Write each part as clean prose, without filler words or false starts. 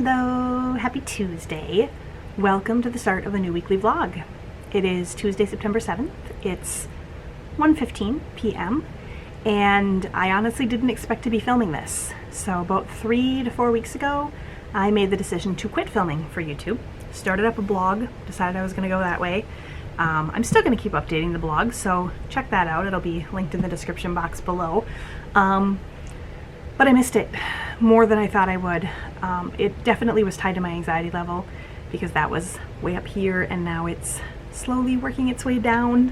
Hello! Happy Tuesday. Welcome to the start of a new weekly vlog. It is Tuesday, September 7th. It's 1:15 p.m. and I honestly didn't expect to be filming this. So about 3 to 4 weeks ago, I made the decision to quit filming for YouTube. Started up a blog, decided I was going to go that way. I'm still going to keep updating the blog, so check that out. It'll be linked in the description box below. But I missed it more than I thought I would. It definitely was tied to my anxiety level because that was way up here and now it's slowly working its way down,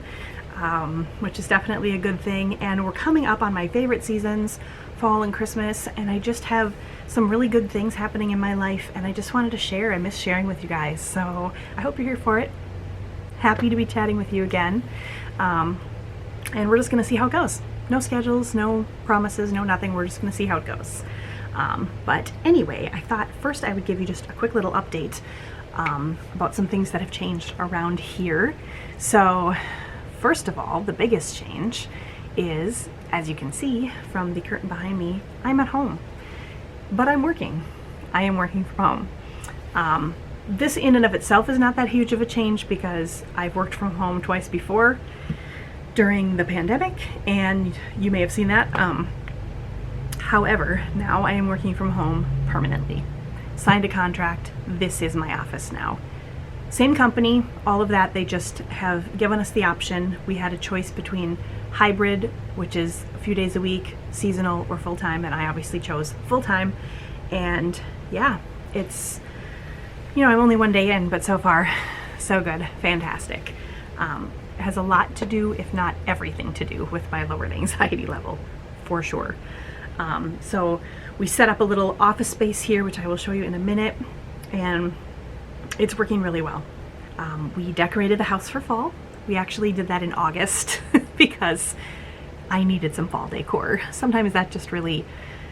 which is definitely a good thing. And we're coming up on my favorite seasons, fall and Christmas, and I just have some really good things happening in my life and I just wanted to share. I miss sharing with you guys, so I hope you're here for it. Happy to be chatting with you again. And we're just gonna see how it goes. No schedules, no promises, no nothing. We're just gonna see how it goes. But anyway, I thought first I would give you just a quick little update about some things that have changed around here. So first of all, the biggest change is, as you can see from the curtain behind me, I'm at home, but I'm working. I am working from home. This in and of itself is not that huge of a change because I've worked from home twice before during the pandemic, and you may have seen that. However, now I am working from home permanently. Signed a contract. This is my office now. Same company, all of that. They just have given us the option. We had a choice between hybrid, which is a few days a week, seasonal, or full-time, and I obviously chose full-time. And yeah, it's, you know, I'm only one day in, but so far, so good, fantastic. It has a lot to do, if not everything to do, with my lowered anxiety level, for sure. So we set up a little office space here, which I will show you in a minute, and it's working really well. We decorated the house for fall. We actually did that in August because I needed some fall decor. Sometimes that just really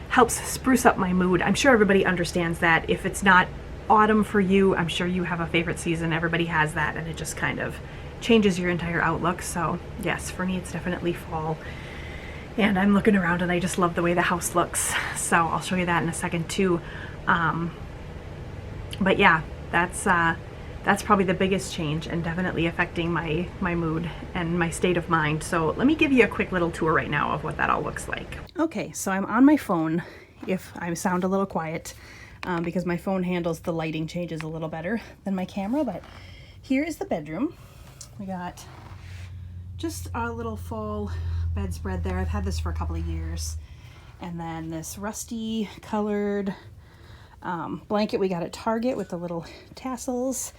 helps spruce up my mood. I'm sure everybody understands that. If it's not autumn for you, I'm sure you have a favorite season. Everybody has that, and it just kind of changes your entire outlook. So yes, for me it's definitely fall. And I'm looking around and I just love the way the house looks. So I'll show you that in a second too. But yeah, that's probably the biggest change and definitely affecting my mood and my state of mind. So let me give you a quick little tour right now of what that all looks like. Okay, so I'm on my phone if I sound a little quiet because my phone handles the lighting changes a little better than my camera. But here is the bedroom. We got just a little fall bedspread there. I've had this for a couple of years. And then this rusty colored blanket we got at Target with the little tassels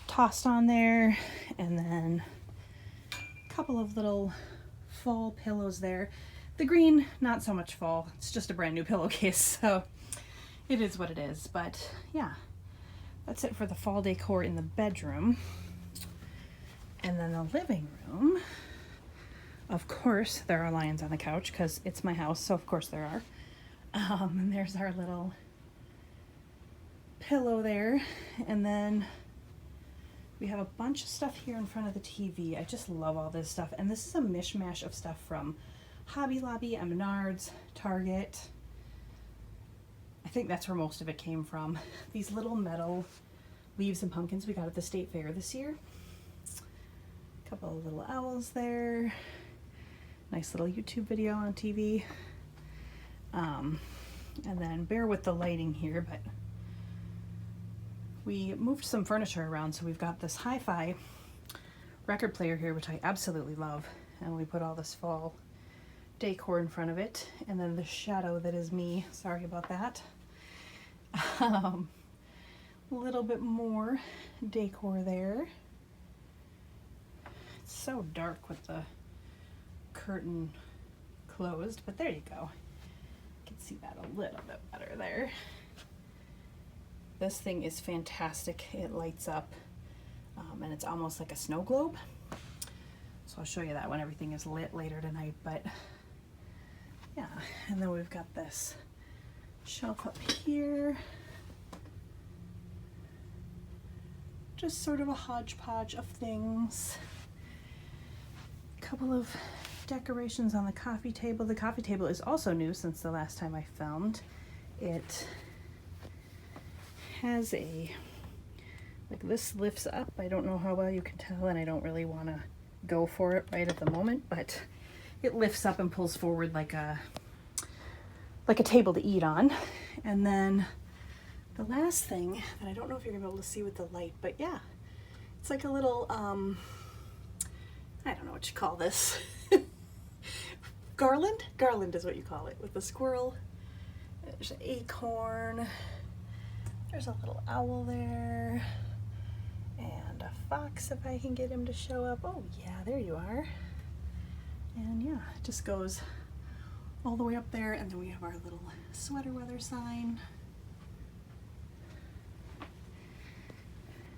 tossed on there. And then a couple of little fall pillows there. The green, not so much fall. It's just a brand new pillowcase, so it is what it is. But yeah, that's it for the fall decor in the bedroom. And then the living room, of course, there are lions on the couch because it's my house, so of course there are. And there's our little pillow there. And then we have a bunch of stuff here in front of the TV. I just love all this stuff. And this is a mishmash of stuff from Hobby Lobby and Menards, Target. I think that's where most of it came from. These little metal leaves and pumpkins we got at the state fair this year. Couple of little owls there. Nice little YouTube video on TV. And then bear with the lighting here, but we moved some furniture around, so we've got this hi-fi record player here, which I absolutely love, and we put all this fall decor in front of it, and then the shadow that is me, sorry about that. A little bit more decor there. It's so dark with the curtain closed, but there you go. You can see that a little bit better there. This thing is fantastic. It lights up and it's almost like a snow globe. So I'll show you that when everything is lit later tonight. But yeah, and then we've got this shelf up here. Just sort of a hodgepodge of things. Couple of decorations on the coffee table. The coffee table is also new since the last time I filmed. It has like this lifts up. I don't know how well you can tell, and I don't really want to go for it right at the moment, but it lifts up and pulls forward like a table to eat on. And then the last thing that I don't know if you're gonna be able to see with the light, but yeah, it's like a little, I don't know what you call this. Garland? Garland is what you call it, with the squirrel. There's an acorn. There's a little owl there. And a fox, if I can get him to show up. Oh yeah, there you are. And yeah, it just goes all the way up there, and then we have our little sweater weather sign.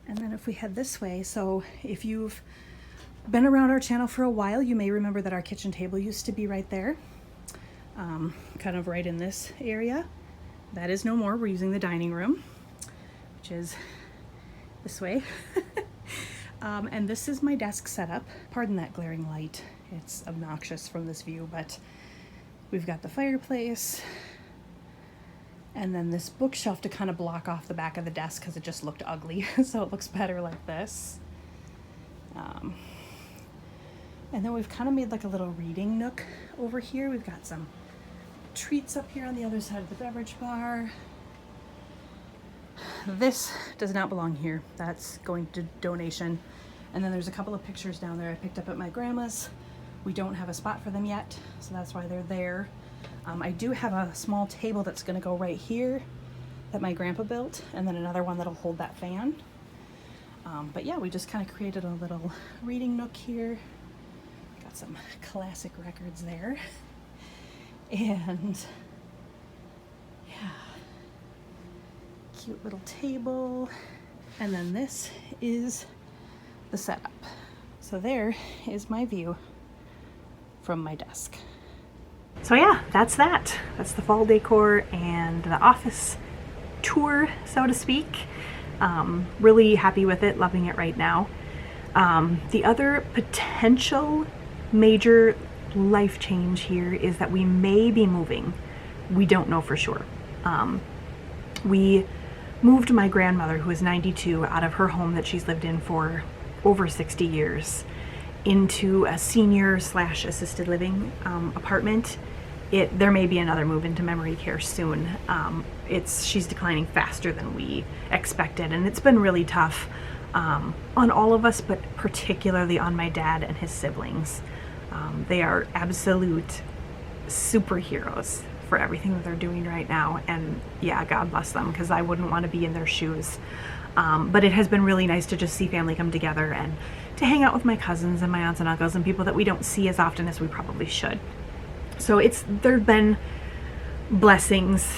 And then if we head this way, so if you've been around our channel for a while, you may remember that our kitchen table used to be right there, kind of right in this area. That is no more. We're using the dining room, which is this way. And this is my desk setup. Pardon that glaring light. It's obnoxious from this view, but we've got the fireplace, and then this bookshelf to kind of block off the back of the desk because it just looked ugly. So it looks better like this. And then we've kind of made like a little reading nook over here. We've got some treats up here on the other side of the beverage bar. This does not belong here. That's going to donation. And then there's a couple of pictures down there I picked up at my grandma's. We don't have a spot for them yet, so that's why they're there. I do have a small table that's going to go right here that my grandpa built, and then another one that'll hold that fan. But yeah, we just kind of created a little reading nook here. Got some classic records there. And yeah, cute little table. And then this is the setup. So there is my view from my desk. So yeah, that's that. That's the fall decor and the office tour, so to speak. Really happy with it, loving it right now. The other potential major life change here is that we may be moving. We don't know for sure. We moved my grandmother, who is 92, out of her home that she's lived in for over 60 years into a senior/assisted living apartment. There may be another move into memory care soon. She's declining faster than we expected, and it's been really tough on all of us, but particularly on my dad and his siblings. They are absolute superheroes for everything that they're doing right now, and yeah, God bless them, because I wouldn't want to be in their shoes. But it has been really nice to just see family come together and to hang out with my cousins and my aunts and uncles and people that we don't see as often as we probably should. So there have been blessings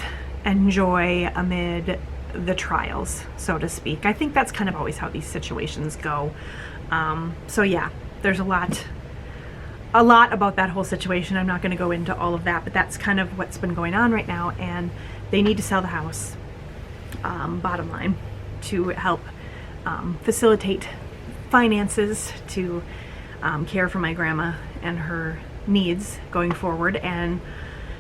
and joy amid the trials, so to speak. I think that's kind of always how these situations go. So yeah, there's a lot about that whole situation. I'm not going to go into all of that, but that's kind of what's been going on right now, and they need to sell the house, bottom line, to help facilitate finances to care for my grandma and her needs going forward. And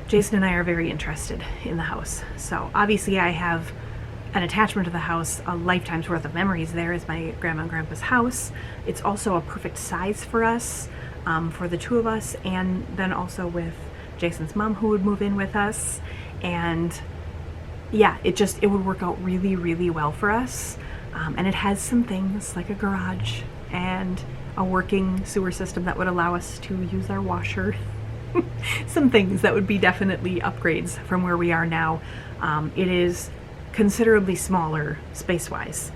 Jason and I are very interested in the house. So obviously I have an attachment to the house. A lifetime's worth of memories there is my grandma and grandpa's house. It's also a perfect size for us, for the two of us, and then also with Jason's mom, who would move in with us. And yeah, it would work out really, really well for us. And it has some things like a garage and a working sewer system that would allow us to use our washer. Some things that would be definitely upgrades from where we are now. It is considerably smaller space-wise.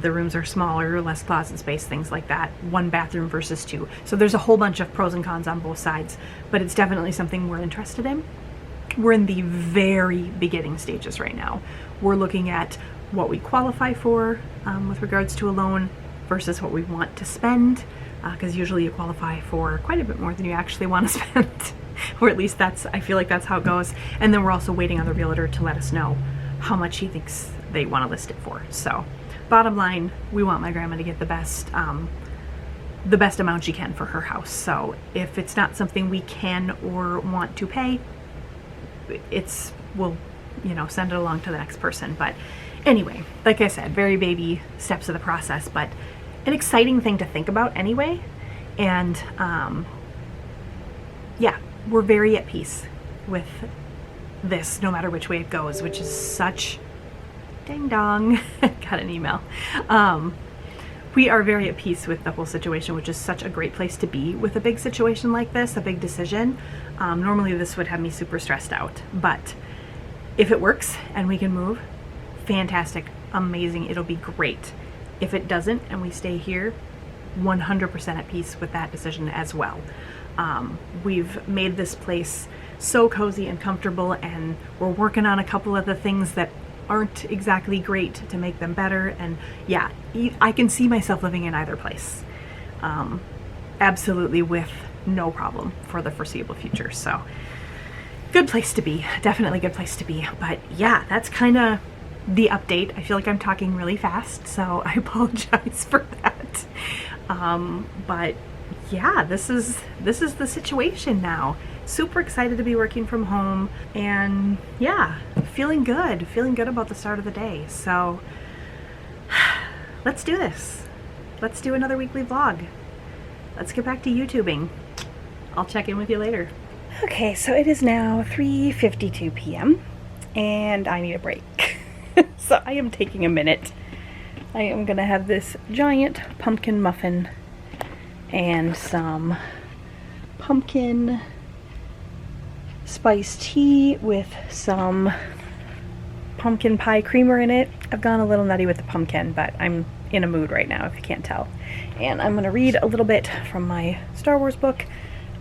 The rooms are smaller, less closet space, things like that. 1 bathroom versus 2. So there's a whole bunch of pros and cons on both sides, but it's definitely something we're interested in. We're in the very beginning stages right now. We're looking at what we qualify for with regards to a loan versus what we want to spend, because usually you qualify for quite a bit more than you actually want to spend, or at least I feel like that's how it goes. And then we're also waiting on the realtor to let us know how much he thinks they want to list it for. So bottom line, we want my grandma to get the best amount she can for her house. So if it's not something we can or want to pay, we'll send it along to the next person. But Anyway, like I said, very baby steps of the process, but an exciting thing to think about anyway. And yeah, we're very at peace with this, no matter which way it goes, which is such, ding dong, got an email. We are very at peace with the whole situation, which is such a great place to be with a big situation like this, a big decision. Normally this would have me super stressed out, but if it works and we can move, fantastic, amazing, it'll be great. If it doesn't and we stay here, 100% at peace with that decision as well. We've made this place so cozy and comfortable, and we're working on a couple of the things that aren't exactly great to make them better. And yeah, I can see myself living in either place. Absolutely, with no problem for the foreseeable future. So good place to be, definitely good place to be. But yeah, that's kind of the update. I feel like I'm talking really fast, so I apologize for that. But yeah, this is the situation now. Super excited to be working from home, and yeah, feeling good about the start of the day. So let's do this. Let's do another weekly vlog. Let's get back to YouTubing. I'll check in with you later. Okay, so it is now 3:52 p.m. and I need a break. So I am taking a minute. I am gonna have this giant pumpkin muffin and some pumpkin spice tea with some pumpkin pie creamer in it. I've gone a little nutty with the pumpkin, but I'm in a mood right now, if you can't tell. And I'm gonna read a little bit from my Star Wars book.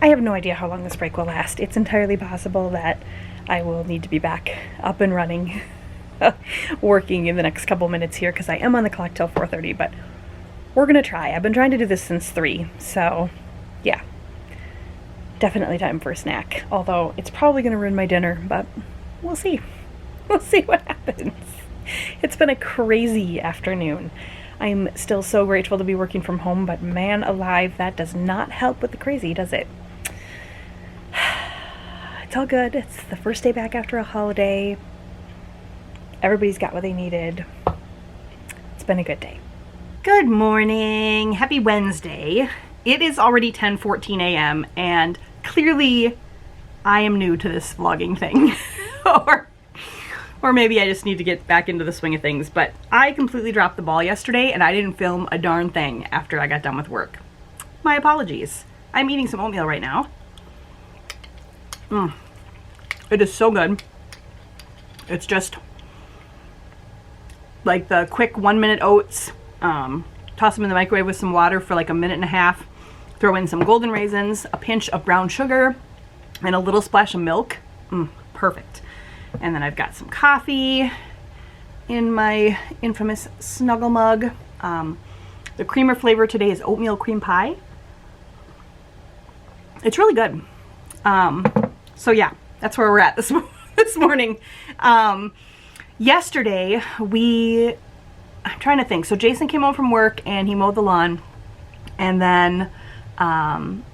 I have no idea how long this break will last. It's entirely possible that I will need to be back up and running working in the next couple minutes here, because I am on the clock till 4:30, but we're gonna try. I've been trying to do this since 3, so yeah, definitely time for a snack. Although it's probably gonna ruin my dinner, but we'll see. We'll see what happens. It's been a crazy afternoon. I'm still so grateful to be working from home, but man alive, that does not help with the crazy, does it? It's all good. It's the first day back after a holiday. Everybody's got what they needed. It's been a good day. Good morning. Happy Wednesday. It is already 10:14 a.m. and clearly I am new to this vlogging thing. or maybe I just need to get back into the swing of things, but I completely dropped the ball yesterday and I didn't film a darn thing after I got done with work. My apologies. I'm eating some oatmeal right now. It is so good. It's just like the quick 1-minute oats. Toss them in the microwave with some water for like a minute and a half. Throw in some golden raisins, a pinch of brown sugar, and a little splash of milk. Perfect. And then I've got some coffee in my infamous Snuggle mug. The creamer flavor today is oatmeal cream pie. It's really good. So yeah, that's where we're at this morning. Yesterday, I'm trying to think. So Jason came home from work and he mowed the lawn. And then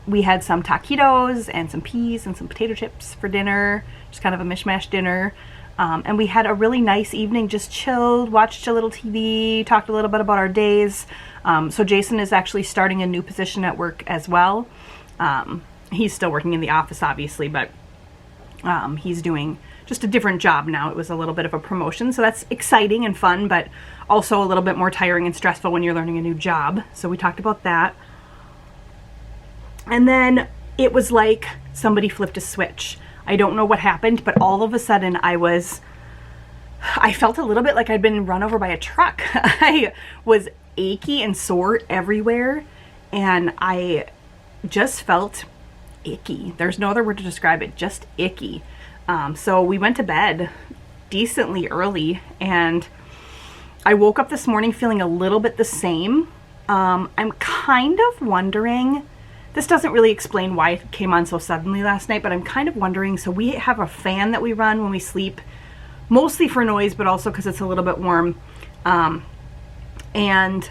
we had some taquitos and some peas and some potato chips for dinner. Just kind of a mishmash dinner. And we had a really nice evening, just chilled, watched a little TV, talked a little bit about our days. So Jason is actually starting a new position at work as well. He's still working in the office, obviously, but he's doing just a different job now. It was a little bit of a promotion, so that's exciting and fun, but also a little bit more tiring and stressful when you're learning a new job. So we talked about that. And then it was like somebody flipped a switch. I don't know what happened, but all of a sudden I felt a little bit like I'd been run over by a truck. I was achy and sore everywhere, and I just felt icky. There's no other word to describe it, just icky. So we went to bed decently early, and I woke up this morning feeling a little bit the same. I'm kind of wondering, this doesn't really explain why it came on so suddenly last night, but I'm kind of wondering, so we have a fan that we run when we sleep, mostly for noise, but also because it's a little bit warm, and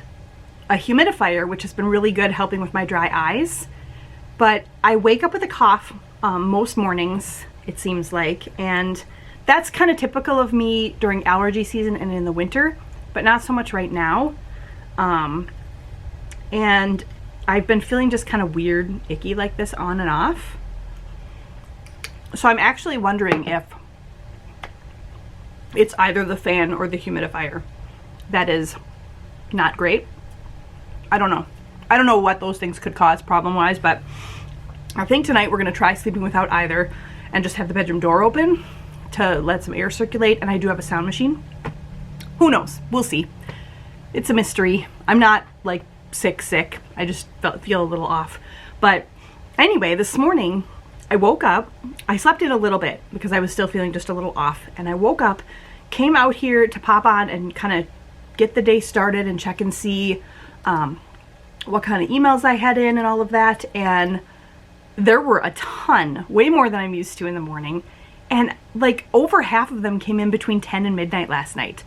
a humidifier, which has been really good helping with my dry eyes. But I wake up with a cough most mornings, it seems like, and That's kind of typical of me during allergy season and in the winter, but not so much right now. And I've been feeling just kind of weird, icky like this on and off. So I'm actually wondering if it's either the fan or the humidifier that is not great. I don't know. I don't know what those things could cause problem-wise, but I think tonight we're going to try sleeping without either and just have the bedroom door open to let some air circulate. And I do have a sound machine. Who knows? We'll see. It's a mystery. I'm not like sick. I just feel a little off. But anyway, this morning I woke up. I slept in a little bit because I was still feeling just a little off. And I woke up, came out here to pop on and kind of get the day started and check and see what kind of emails I had in and all of that. And there were a ton, way more than I'm used to in the morning. And like over half of them came in between 10 and midnight last night.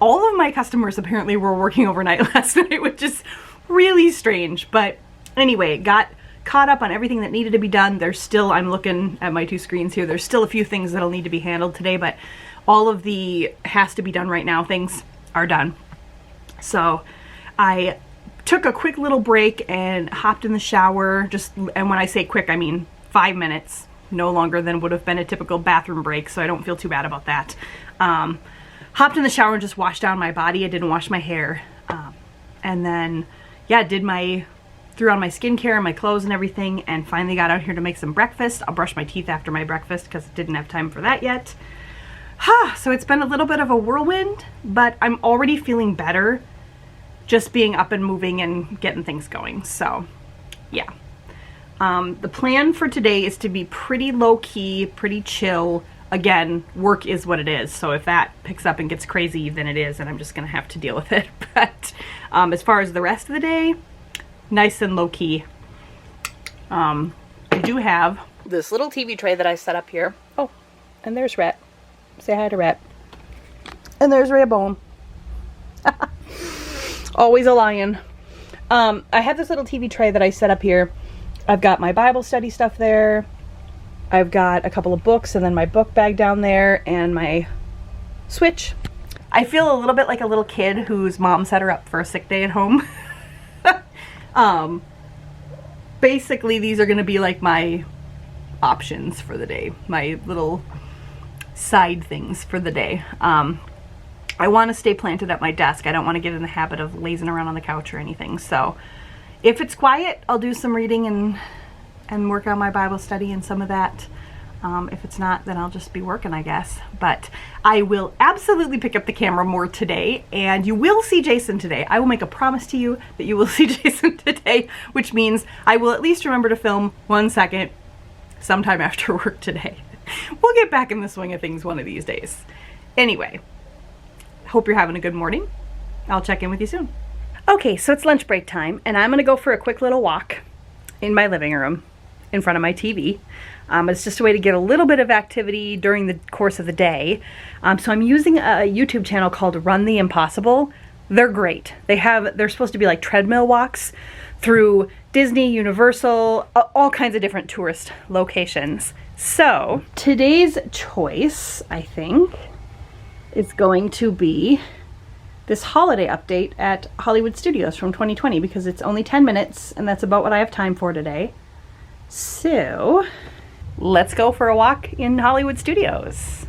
All of my customers apparently were working overnight last night, which is really strange. But anyway, got caught up on everything that needed to be done. There's still, I'm looking at my two screens here, there's still a few things that'll need to be handled today, but all of the has to be done right now things are done. So I took a quick little break and hopped in the shower, and when I say quick, I mean 5 minutes, no longer than would have been a typical bathroom break, so I don't feel too bad about that. Hopped in the shower and just washed down my body. I didn't wash my hair. And then, yeah, threw on my skincare and my clothes and everything, and finally got out here to make some breakfast. I'll brush my teeth after my breakfast because I didn't have time for that yet. So it's been a little bit of a whirlwind, but I'm already feeling better just being up and moving and getting things going. So, yeah. The plan for today is to be pretty low-key, pretty chill. Again, work is what it is. So if that picks up and gets crazy, then it is, and I'm just going to have to deal with it. But as far as the rest of the day, nice and low-key. I do have this little TV tray that I set up here. Oh, and there's Rhett. Say hi to Rhett. And there's Rehoboam. Always a lion. I have this little TV tray that I set up here. I've got my Bible study stuff there. I've got a couple of books and then my book bag down there and my Switch. I feel a little bit like a little kid whose mom set her up for a sick day at home. Basically, these are going to be like my options for the day. My little side things for the day. I want to stay planted at my desk. I don't want to get in the habit of lazing around on the couch or anything. So if it's quiet, I'll do some reading and work on my Bible study and some of that. If it's not, then I'll just be working, I guess. But I will absolutely pick up the camera more today, and you will see Jason today. I will make a promise to you that you will see Jason today, which means I will at least remember to film 1 second sometime after work today. We'll get back in the swing of things one of these days. Anyway, hope you're having a good morning. I'll check in with you soon. Okay, so it's lunch break time, and I'm gonna go for a quick little walk in my living room in front of my TV. It's just a way to get a little bit of activity during the course of the day. So I'm using a YouTube channel called Run the Impossible. They're great. They're supposed to be like treadmill walks through Disney, Universal, all kinds of different tourist locations. So today's choice, I think, is going to be this holiday update at Hollywood Studios from 2020 because it's only 10 minutes and that's about what I have time for today. So let's go for a walk in Hollywood Studios.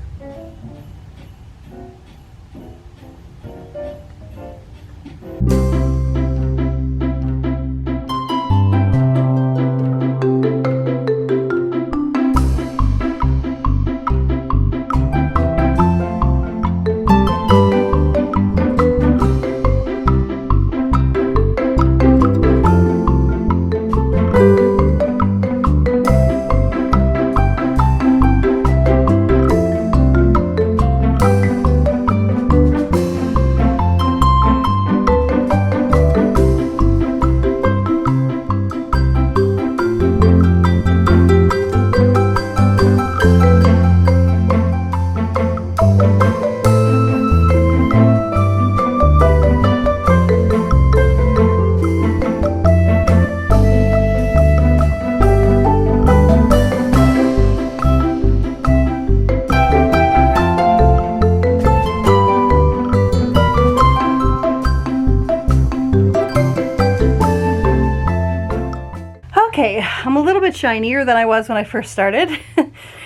Okay, I'm a little bit shinier than I was when I first started.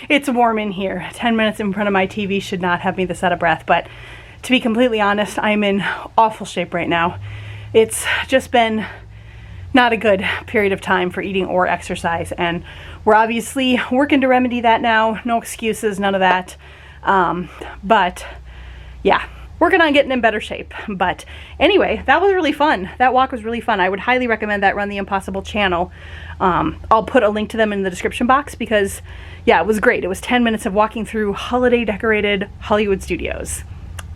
It's warm in here. 10 minutes in front of my TV should not have me this out of breath, but to be completely honest, I'm in awful shape right now. It's just been not a good period of time for eating or exercise, and we're obviously working to remedy that now. No excuses, none of that. But yeah, working on getting in better shape. But anyway, that was really fun. That walk was really fun. I would highly recommend that Run the Impossible channel. I'll put a link to them in the description box because yeah, it was great. It was 10 minutes of walking through holiday decorated Hollywood studios.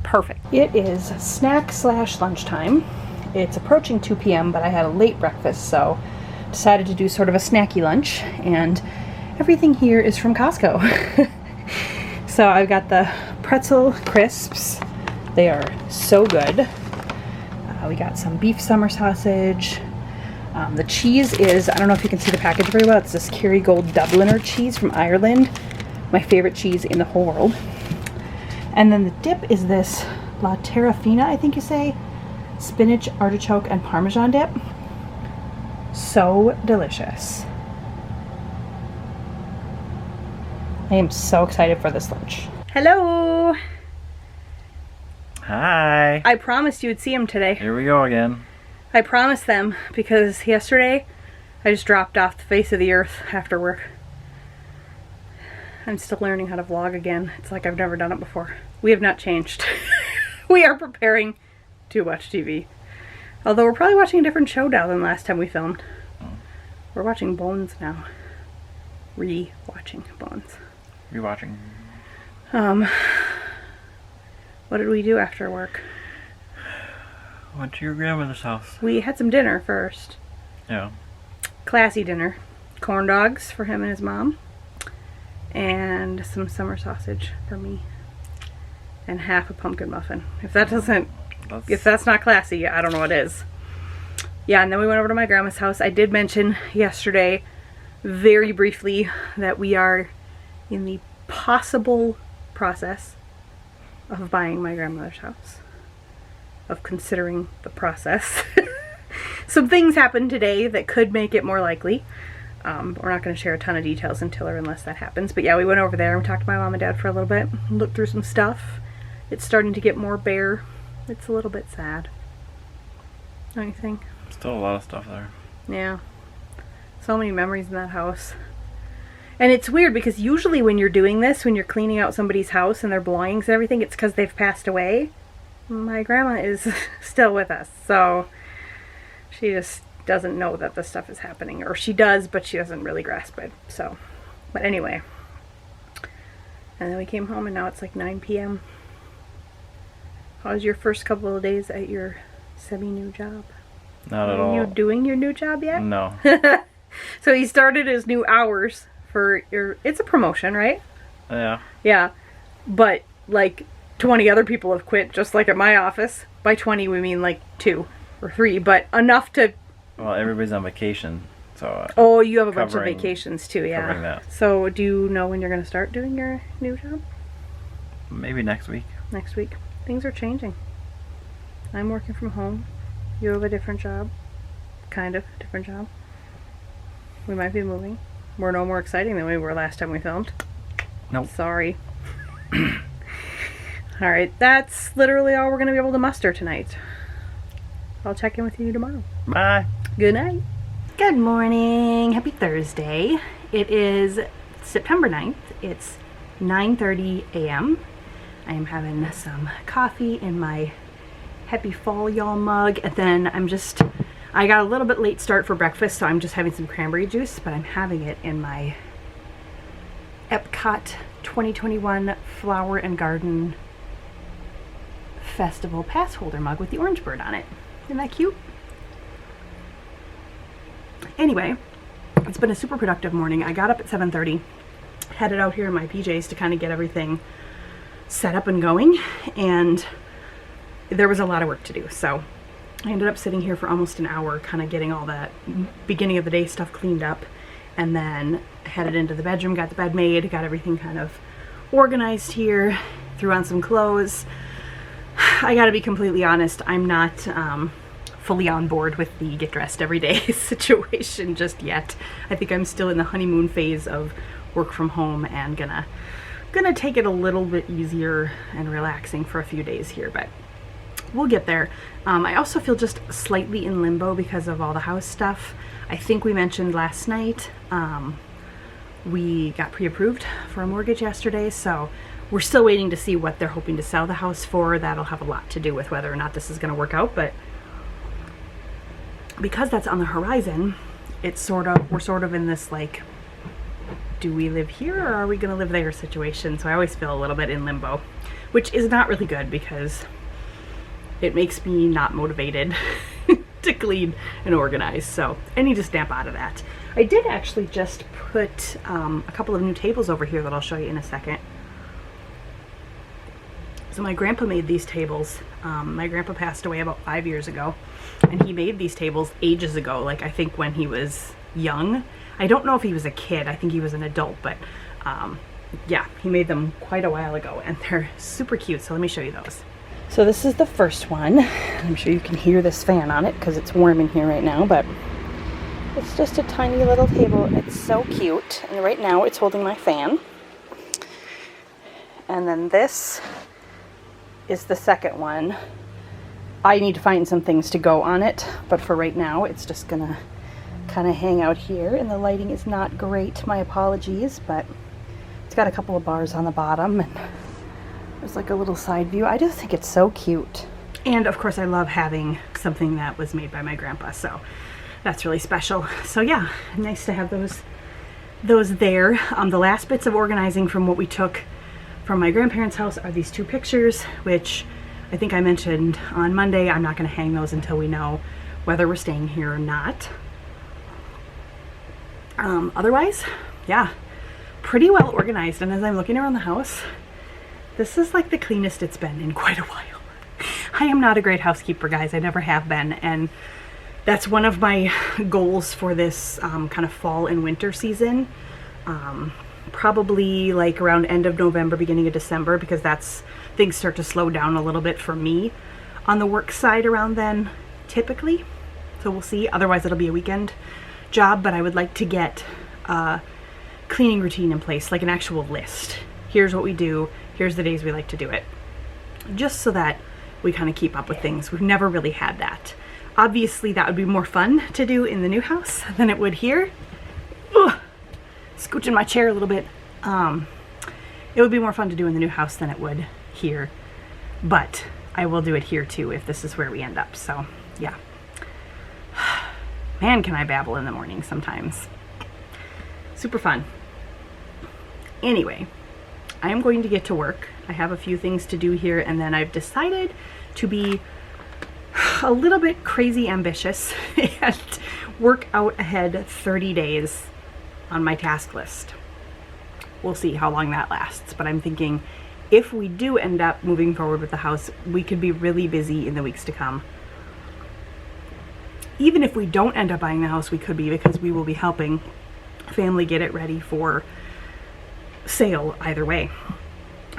Perfect. It is snack/lunchtime. It's approaching 2 p.m., but I had a late breakfast, so decided to do sort of a snacky lunch, and everything here is from Costco. So I've got the pretzel crisps. They are so good. We got some beef summer sausage. The cheese is, I don't know if you can see the package very well, it's this Kerrygold Dubliner cheese from Ireland. My favorite cheese in the whole world. And then the dip is this La Terrafina, I think you say. Spinach, artichoke, and Parmesan dip. So delicious. I am so excited for this lunch. Hello! Hi! I promised you would see him today. Here we go again. I promised them because yesterday I just dropped off the face of the earth after work. I'm still learning how to vlog again. It's like I've never done it before. We have not changed. We are preparing to watch TV. Although we're probably watching a different show now than last time we filmed. We're watching Bones now. Re-watching Bones. Rewatching. What did we do after work? Went to your grandmother's house. We had some dinner first. Yeah. Classy dinner. Corn dogs for him and his mom. And some summer sausage for me. And half a pumpkin muffin. If that's not classy, I don't know what is. Yeah, and then we went over to my grandma's house. I did mention yesterday, very briefly, that we are in the possible process of buying my grandmother's house. Of considering the process. Some things happened today that could make it more likely. We're not going to share a ton of details until or unless that happens. But yeah, we went over there and talked to my mom and dad for a little bit. Looked through some stuff. It's starting to get more bare. It's a little bit sad. Don't you think? Still a lot of stuff there. Yeah. So many memories in that house. And it's weird because usually when you're doing this, when you're cleaning out somebody's house and their belongings and everything, it's because they've passed away. My grandma is still with us, so she just doesn't know that this stuff is happening. Or she does, but she doesn't really grasp it. So, but anyway. And then we came home and now it's like 9 p.m. How was your first couple of days at your semi-new job? Not at all. Are you doing your new job yet? No. So he started his new hours for your, it's a promotion, right? Yeah. Yeah. But like 20 other people have quit, just like at my office. By 20 we mean like 2 or 3, but enough to... Well, everybody's on vacation, so... Oh, you have a bunch of vacations too, yeah. Covering that. So do you know when you're going to start doing your new job? Maybe next week. Next week. Things are changing. I'm working from home. You have a different job. Kind of different job. We might be moving. We're no more exciting than we were last time we filmed. Nope. Sorry. Alright, that's literally all we're going to be able to muster tonight. I'll check in with you tomorrow. Bye. Good night. Good morning. Happy Thursday. It is September 9th. It's 9:30 a.m. I am having some coffee in my Happy Fall Y'all mug, and then I got a little bit late start for breakfast, so I'm just having some cranberry juice, but I'm having it in my Epcot 2021 Flower and Garden Festival pass holder mug with the orange bird on it. Isn't that cute? Anyway, it's been a super productive morning. I got up at 7:30, headed out here in my PJs to kind of get everything set up and going, and there was a lot of work to do. So I ended up sitting here for almost an hour kind of getting all that beginning of the day stuff cleaned up, and then headed into the bedroom, got the bed made, got everything kind of organized here, threw on some clothes. I gotta be completely honest, I'm not fully on board with the get dressed every day situation just yet. I think I'm still in the honeymoon phase of work from home and gonna take it a little bit easier and relaxing for a few days here, but we'll get there. I also feel just slightly in limbo because of all the house stuff. I think we mentioned last night we got pre-approved for a mortgage yesterday, so we're still waiting to see what they're hoping to sell the house for. That'll have a lot to do with whether or not this is going to work out, but because that's on the horizon, we're sort of in this like, do we live here or are we going to live there situation? So I always feel a little bit in limbo, which is not really good because it makes me not motivated to clean and organize. So I need to snap out of that. I did actually just put a couple of new tables over here that I'll show you in a second. So my grandpa made these tables. My grandpa passed away about 5 years ago, and he made these tables ages ago, like I think when he was young. I don't know if he was a kid, I think he was an adult, but yeah, he made them quite a while ago, and they're super cute, so let me show you those. So this is the first one. I'm sure you can hear this fan on it because it's warm in here right now, but it's just a tiny little table. It's so cute, and right now it's holding my fan. And then this is the second one. I need to find some things to go on it, but for right now it's just gonna kind of hang out here, and the lighting is not great, my apologies, but it's got a couple of bars on the bottom and there's like a little side view. I just think it's so cute, and of course I love having something that was made by my grandpa, so that's really special. So yeah, nice to have those there. The last bits of organizing from what we took from my grandparents' house are these two pictures, which I think I mentioned on Monday. I'm not going to hang those until we know whether we're staying here or not. Otherwise, yeah, pretty well organized. And as I'm looking around the house, this is like the cleanest it's been in quite a while. I am not a great housekeeper, guys. I never have been. And that's one of my goals for this kind of fall and winter season. Probably like around end of November, beginning of December, because that's things start to slow down a little bit for me on the work side around then, typically. So we'll see. Otherwise, it'll be a weekend job, but I would like to get a cleaning routine in place, like an actual list. Here's what we do. Here's the days we like to do it. Just so that we kind of keep up with things. We've never really had that. Obviously, that would be more fun to do in the new house than it would here. Ugh. Scooching my chair a little bit. It would be more fun to do in the new house than it would here, but I will do it here too if this is where we end up. So yeah, man, can I babble in the morning sometimes. Super fun. Anyway, I am going to get to work. I have a few things to do here, and then I've decided to be a little bit crazy ambitious and work out ahead 30 days on my task list. We'll see how long that lasts, but I'm thinking if we do end up moving forward with the house, we could be really busy in the weeks to come. Even if we don't end up buying the house, we could be, because we will be helping family get it ready for sale either way.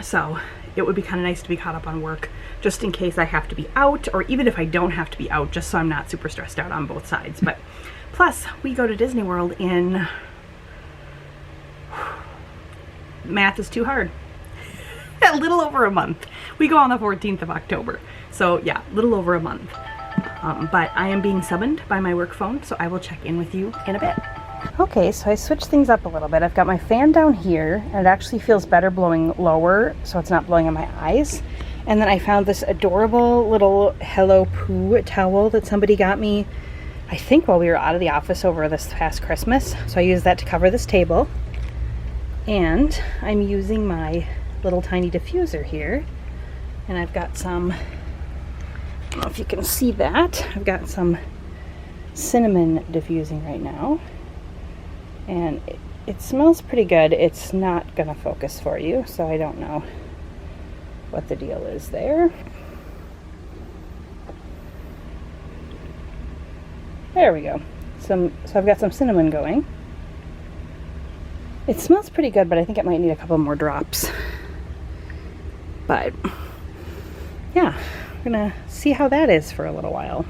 So it would be kind of nice to be caught up on work just in case I have to be out, or even if I don't have to be out, just so I'm not super stressed out on both sides. But plus, we go to Disney World in, math is too hard, a little over a month. We go on the 14th of October. So yeah, a little over a month. But I am being summoned by my work phone, so I will check in with you in a bit. Okay, so I switched things up a little bit. I've got my fan down here, and it actually feels better blowing lower, so it's not blowing on my eyes. And then I found this adorable little Hello Poo towel that somebody got me, I think while we were out of the office over this past Christmas. So I used that to cover this table. And I'm using my little tiny diffuser here, and I've got some, I don't know if you can see that, I've got some cinnamon diffusing right now, and it smells pretty good. It's not gonna focus for you, so I don't know what the deal is there. There we go. So I've got some cinnamon going. It smells pretty good, but I think it might need a couple more drops. But yeah, we're gonna see how that is for a little while.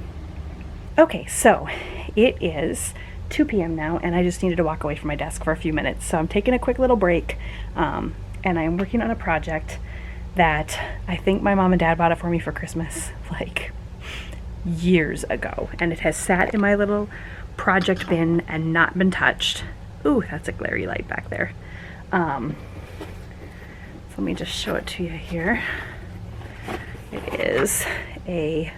Okay, so it is 2 p.m. now, and I just needed to walk away from my desk for a few minutes. So I'm taking a quick little break, and I'm working on a project that I think my mom and dad bought it for me for Christmas, like years ago. And it has sat in my little project bin and not been touched. Ooh, that's a glary light back there. So let me just show it to you here. It is a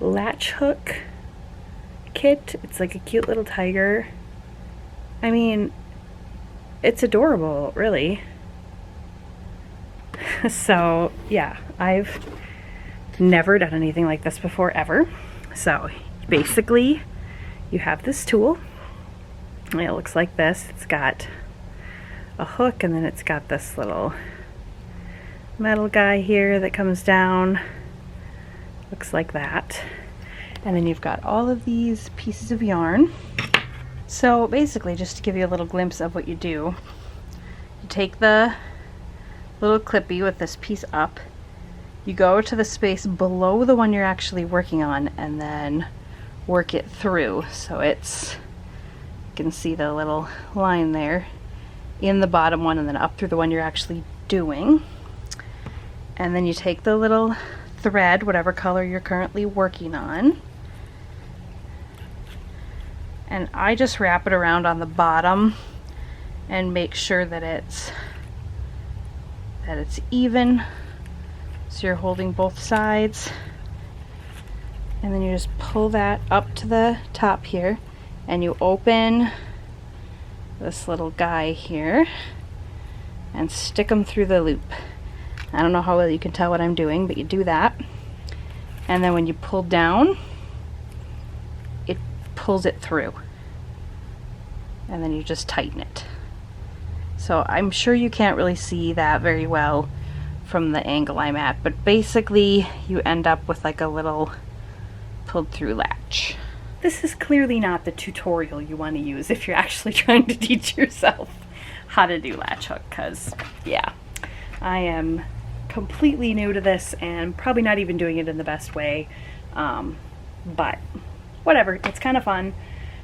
latch hook kit. It's like a cute little tiger. I mean, it's adorable, really. So yeah, I've never done anything like this before, ever. So basically, you have this tool. It looks like this. It's got a hook, and then it's got this little metal guy here that comes down. Looks like that. And then you've got all of these pieces of yarn. So basically, just to give you a little glimpse of what you do, you take the little clippy with this piece up, you go to the space below the one you're actually working on, and then work it through. So it's, you can see the little line there in the bottom one, and then up through the one you're actually doing. And then you take the little thread, whatever color you're currently working on, and I just wrap it around on the bottom and make sure that it's even, so you're holding both sides. And then you just pull that up to the top here, and you open this little guy here and stick them through the loop. I don't know how well you can tell what I'm doing, but you do that. And then when you pull down, it pulls it through. And then you just tighten it. So I'm sure you can't really see that very well from the angle I'm at, but basically you end up with like a little pulled through latch. This is clearly not the tutorial you want to use if you're actually trying to teach yourself how to do latch hook, because yeah, I am completely new to this and probably not even doing it in the best way, but whatever, it's kind of fun.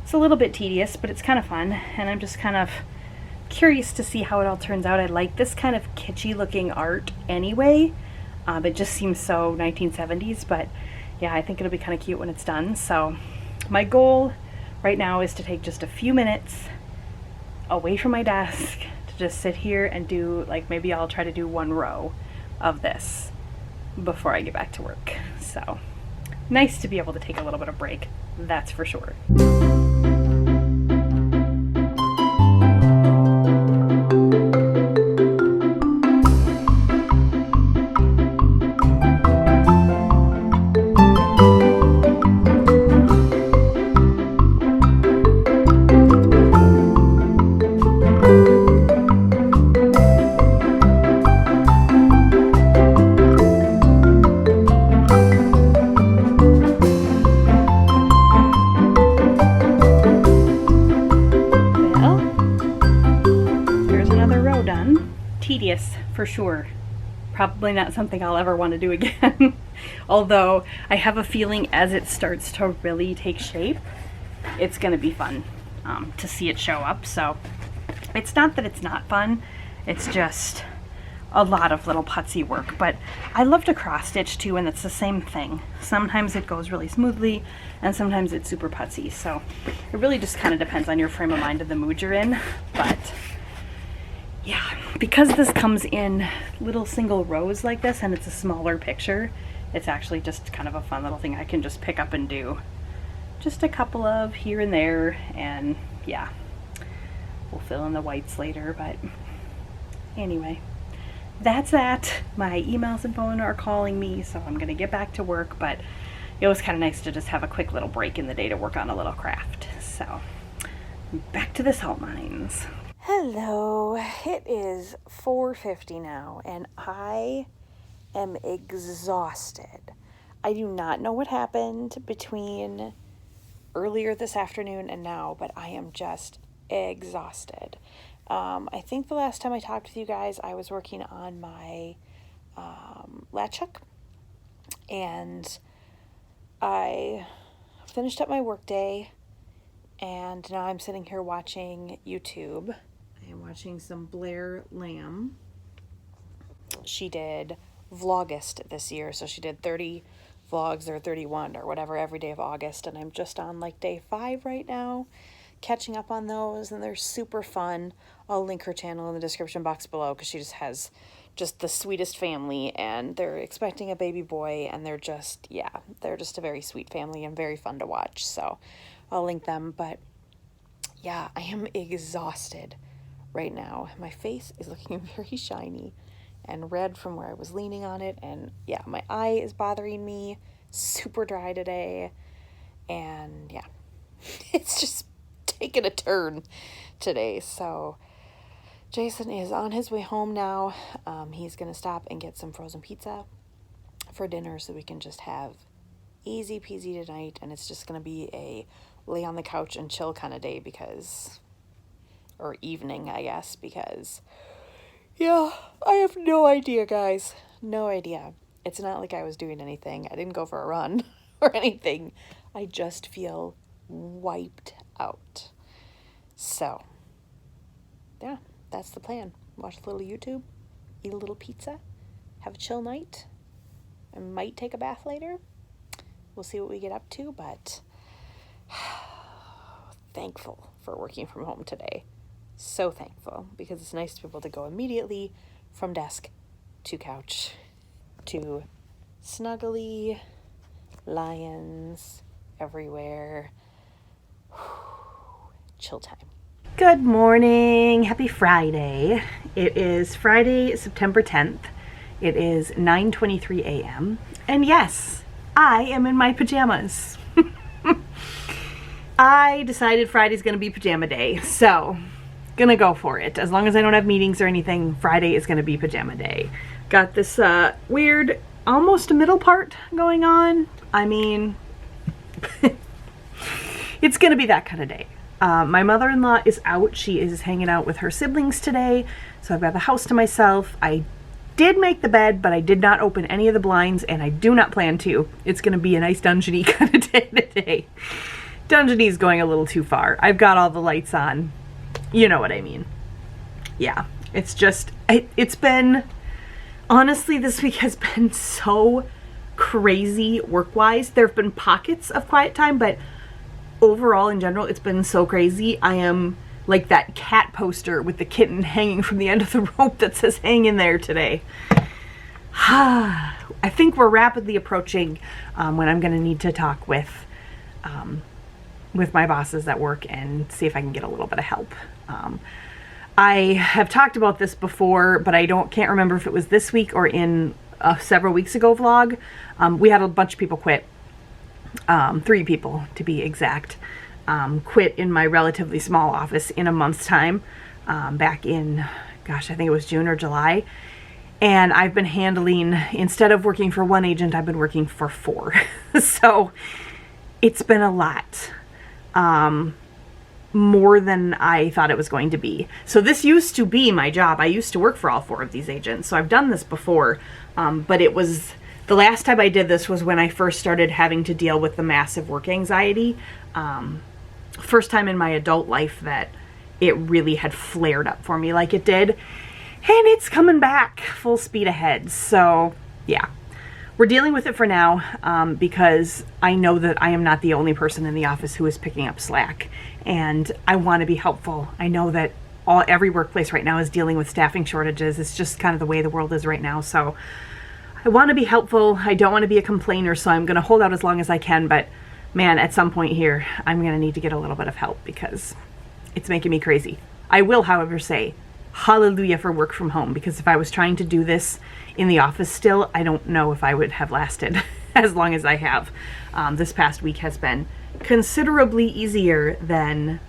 It's a little bit tedious, but it's kind of fun, and I'm just kind of curious to see how it all turns out. I like this kind of kitschy looking art anyway. It just seems so 1970s, but yeah, I think it'll be kind of cute when it's done. So my goal right now is to take just a few minutes away from my desk to just sit here and do, like, maybe I'll try to do one row of this before I get back to work. So nice to be able to take a little bit of break, that's for sure. Tedious for sure. Probably not something I'll ever want to do again. Although I have a feeling as it starts to really take shape, it's going to be fun to see it show up. So it's not that it's not fun, it's just a lot of little putsy work. But I love to cross stitch too, and it's the same thing. Sometimes it goes really smoothly and sometimes it's super putsy. So it really just kind of depends on your frame of mind and the mood you're in. But yeah, because this comes in little single rows like this and it's a smaller picture, it's actually just kind of a fun little thing I can just pick up and do just a couple of here and there. And yeah, we'll fill in the whites later. But anyway, that's that. My emails and phone are calling me, so I'm gonna get back to work, but it was kind of nice to just have a quick little break in the day to work on a little craft. So back to the salt mines. Hello, it is 4:50 now, and I am exhausted. I do not know what happened between earlier this afternoon and now, but I am just exhausted. I think the last time I talked with you guys, I was working on my latch hook, and I finished up my work day, and now I'm sitting here watching YouTube. I am watching some Blair Lamb. She did Vlogust this year, so she did 30 vlogs or 31 or whatever every day of August, and I'm just on like day 5 right now, catching up on those, and they're super fun. I'll link her channel in the description box below because she just has just the sweetest family, and they're expecting a baby boy, and they're just a very sweet family and very fun to watch, so I'll link them. But yeah, I am exhausted right now. My face is looking very shiny and red from where I was leaning on it, and yeah, my eye is bothering me, super dry today, and yeah, it's just taken a turn today. So Jason is on his way home now. He's gonna stop and get some frozen pizza for dinner so we can just have easy peasy tonight, and it's just gonna be a lay on the couch and chill kind of day or evening, I guess, because yeah, I have no idea, guys. No idea. It's not like I was doing anything. I didn't go for a run or anything. I just feel wiped out. So, yeah, that's the plan. Watch a little YouTube, eat a little pizza, have a chill night. I might take a bath later. We'll see what we get up to, but thankful for working from home today. So thankful, because it's nice to be able to go immediately from desk to couch to snuggly lions everywhere. Chill time. Good morning. Happy Friday. It is Friday, September 10th. It is 9:23 a.m. And yes, I am in my pajamas. I decided Friday's going to be pajama day, so gonna go for it. As long as I don't have meetings or anything, Friday is gonna be pajama day. Got this weird, almost middle part going on. I mean, it's gonna be that kind of day. My mother-in-law is out. She is hanging out with her siblings today, so I've got the house to myself. I did make the bed, but I did not open any of the blinds, and I do not plan to. It's gonna be a nice dungeony kind of day today. Dungeony is going a little too far. I've got all the lights on. You know what I mean. Yeah, it's just, it's been, honestly, this week has been so crazy work-wise. There have been pockets of quiet time, but overall, in general, it's been so crazy. I am like that cat poster with the kitten hanging from the end of the rope that says, hang in there today. I think we're rapidly approaching when I'm going to need to talk with my bosses at work and see if I can get a little bit of help. I have talked about this before, but I can't remember if it was this week or in a several weeks ago vlog. We had a bunch of people quit. 3 people to be exact, quit in my relatively small office in a month's time, back in, gosh, I think it was June or July. And I've been handling, instead of working for 1 agent, I've been working for 4. So it's been a lot. More than I thought it was going to be. So this used to be my job. I used to work for all 4 of these agents. So I've done this before, but it was, the last time I did this was when I first started having to deal with the massive work anxiety. First time in my adult life that it really had flared up for me like it did. And it's coming back full speed ahead. So yeah. We're dealing with it for now because I know that I am not the only person in the office who is picking up slack, and I want to be helpful. I know that every workplace right now is dealing with staffing shortages. It's just kind of the way the world is right now. So I want to be helpful. I don't want to be a complainer, so I'm going to hold out as long as I can. But man, at some point here, I'm going to need to get a little bit of help because it's making me crazy. I will, however, say hallelujah for work from home, because if I was trying to do this in the office still, I don't know if I would have lasted as long as I have. This past week has been considerably easier than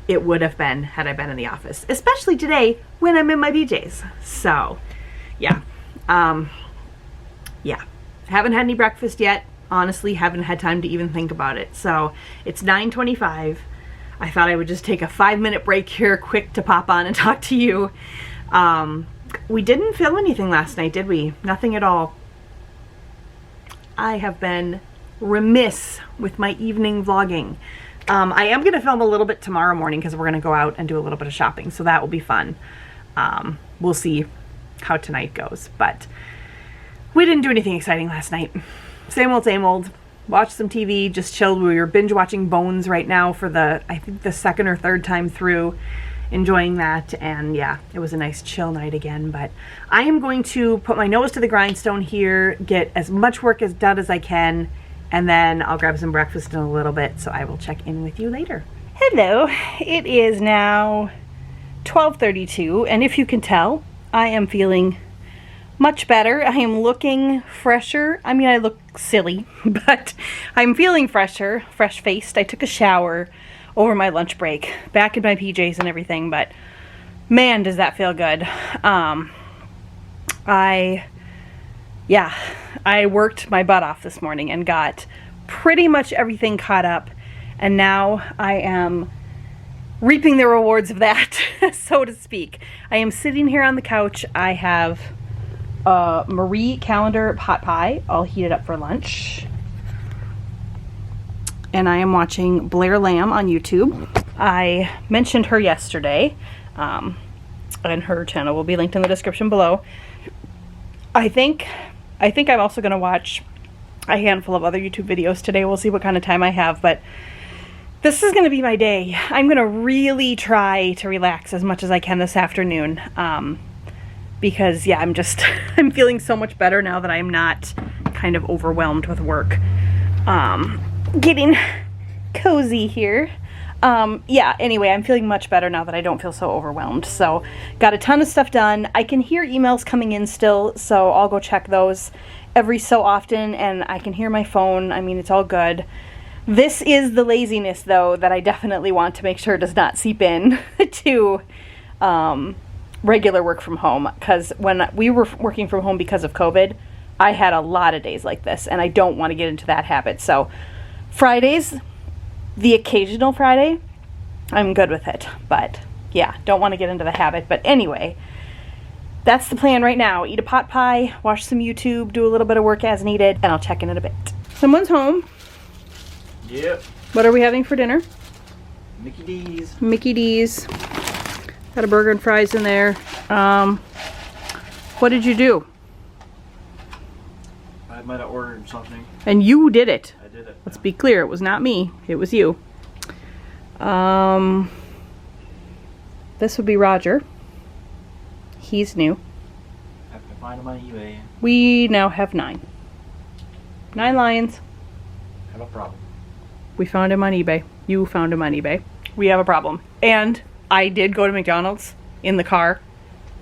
it would have been had I been in the office, especially today when I'm in my PJs. So yeah, haven't had any breakfast yet. Honestly, haven't had time to even think about it. So it's 9:25. I thought I would just take a 5-minute break here quick to pop on and talk to you. We didn't film anything last night, did we? Nothing at all. I have been remiss with my evening vlogging. I am going to film a little bit tomorrow morning because we're going to go out and do a little bit of shopping, so that will be fun. We'll see how tonight goes, but we didn't do anything exciting last night. Same old, same old. Watched some TV, just chilled. We were binge watching Bones right now for I think the second or third time through, enjoying that, and yeah, it was a nice chill night again. But I am going to put my nose to the grindstone here, get as much work as done as I can, and then I'll grab some breakfast in a little bit, so I will check in with you later. Hello, it is now 12:32, and if you can tell, I am feeling much better. I am looking fresher. I mean, I look silly, but I'm feeling fresher, fresh-faced. I took a shower over my lunch break, back in my PJs and everything, but man, does that feel good. I worked my butt off this morning and got pretty much everything caught up, and now I am reaping the rewards of that, so to speak. I am sitting here on the couch. I have Marie Callender pot pie all heated up for lunch, and I am watching Blair Lamb on YouTube. I mentioned her yesterday, and her channel will be linked in the description below. I think I'm also going to watch a handful of other YouTube videos today. We'll see what kind of time I have, but this is going to be my day. I'm going to really try to relax as much as I can this afternoon, because yeah, I'm feeling so much better now that I'm not kind of overwhelmed with work. Getting cozy here. Yeah, anyway, I'm feeling much better now that I don't feel so overwhelmed. So, got a ton of stuff done. I can hear emails coming in still, so I'll go check those every so often, and I can hear my phone. I mean, it's all good. This is the laziness, though, that I definitely want to make sure does not seep in to regular work from home, because when we were working from home because of COVID, I had a lot of days like this, and I don't want to get into that habit. So Fridays, the occasional Friday, I'm good with it, but yeah, don't want to get into the habit. But anyway, that's the plan right now. Eat a pot pie, watch some YouTube, do a little bit of work as needed, and I'll check in a bit. Someone's home. Yep. What are we having for dinner? Mickey D's. Mickey D's. Got a burger and fries in there. What did you do? I might have ordered something. And you did it. I did it. Let's be clear, it was not me. It was you. This would be Roger. He's new. I have to find him on eBay. We now have 9. 9 lions. Have a problem. We found him on eBay. You found him on eBay. We have a problem. And I did go to McDonald's in the car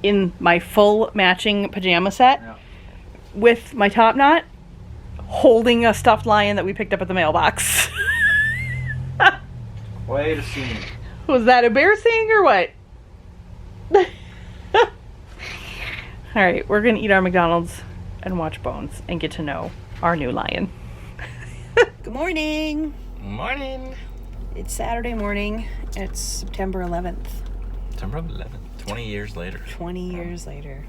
in my full matching pajama set, Yeah. with my top knot, holding a stuffed lion that we picked up at the mailbox. Quite a scene. Was that embarrassing or what? Alright, we're gonna eat our McDonald's and watch Bones and get to know our new lion. Good morning. Morning. It's Saturday morning. It's September 11th. September 11th. 20 years later. 20 years later.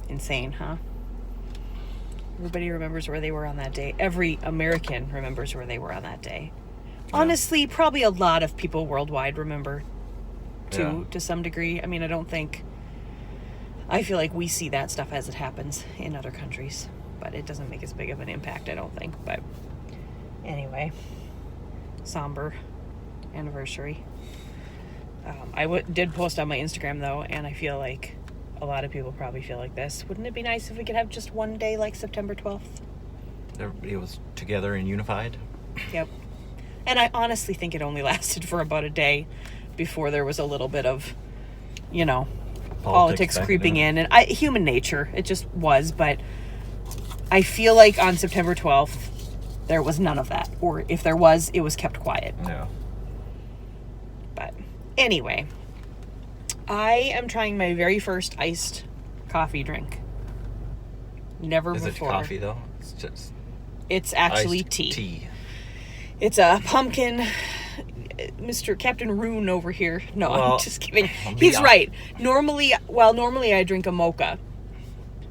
Insane, huh? Everybody remembers where they were on that day. Every American remembers where they were on that day. Yeah. Honestly, probably a lot of people worldwide remember too, to some degree. I mean, I feel like we see that stuff as it happens in other countries, but it doesn't make as big of an impact, I don't think. But anyway, somber anniversary. I did post on my Instagram, though, and I feel like a lot of people probably feel like this. Wouldn't it be nice if we could have just one day like September 12th? Everybody was together and unified. Yep. And I honestly think it only lasted for about a day before there was a little bit of, politics creeping in. And human nature, it just was. But I feel like on September 12th, there was none of that. Or if there was, it was kept quiet. Yeah. But anyway, I am trying my very first iced coffee drink. Never Is before. it coffee, though? It's just It's actually iced tea. It's a pumpkin. Mr. Captain Rune over here. No, Well, I'm just kidding. I'll be He's honest. right. Normally I drink a mocha.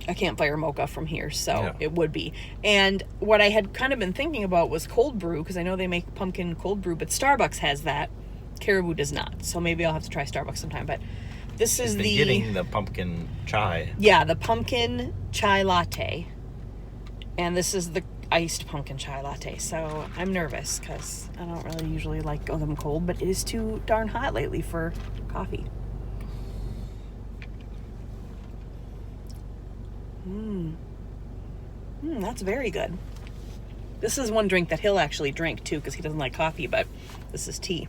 a campfire mocha from here, so Yeah. it would be. And what I had kind of been thinking about was cold brew, because I know they make pumpkin cold brew, but Starbucks has that. Caribou does not, so maybe I'll have to try Starbucks sometime. But this is the getting the pumpkin chai. Yeah, the pumpkin chai latte, and this is the iced pumpkin chai latte. So I'm nervous because I don't really usually like them cold, but it is too darn hot lately for coffee. That's very good. This is one drink that he'll actually drink too, because he doesn't like coffee, but this is tea.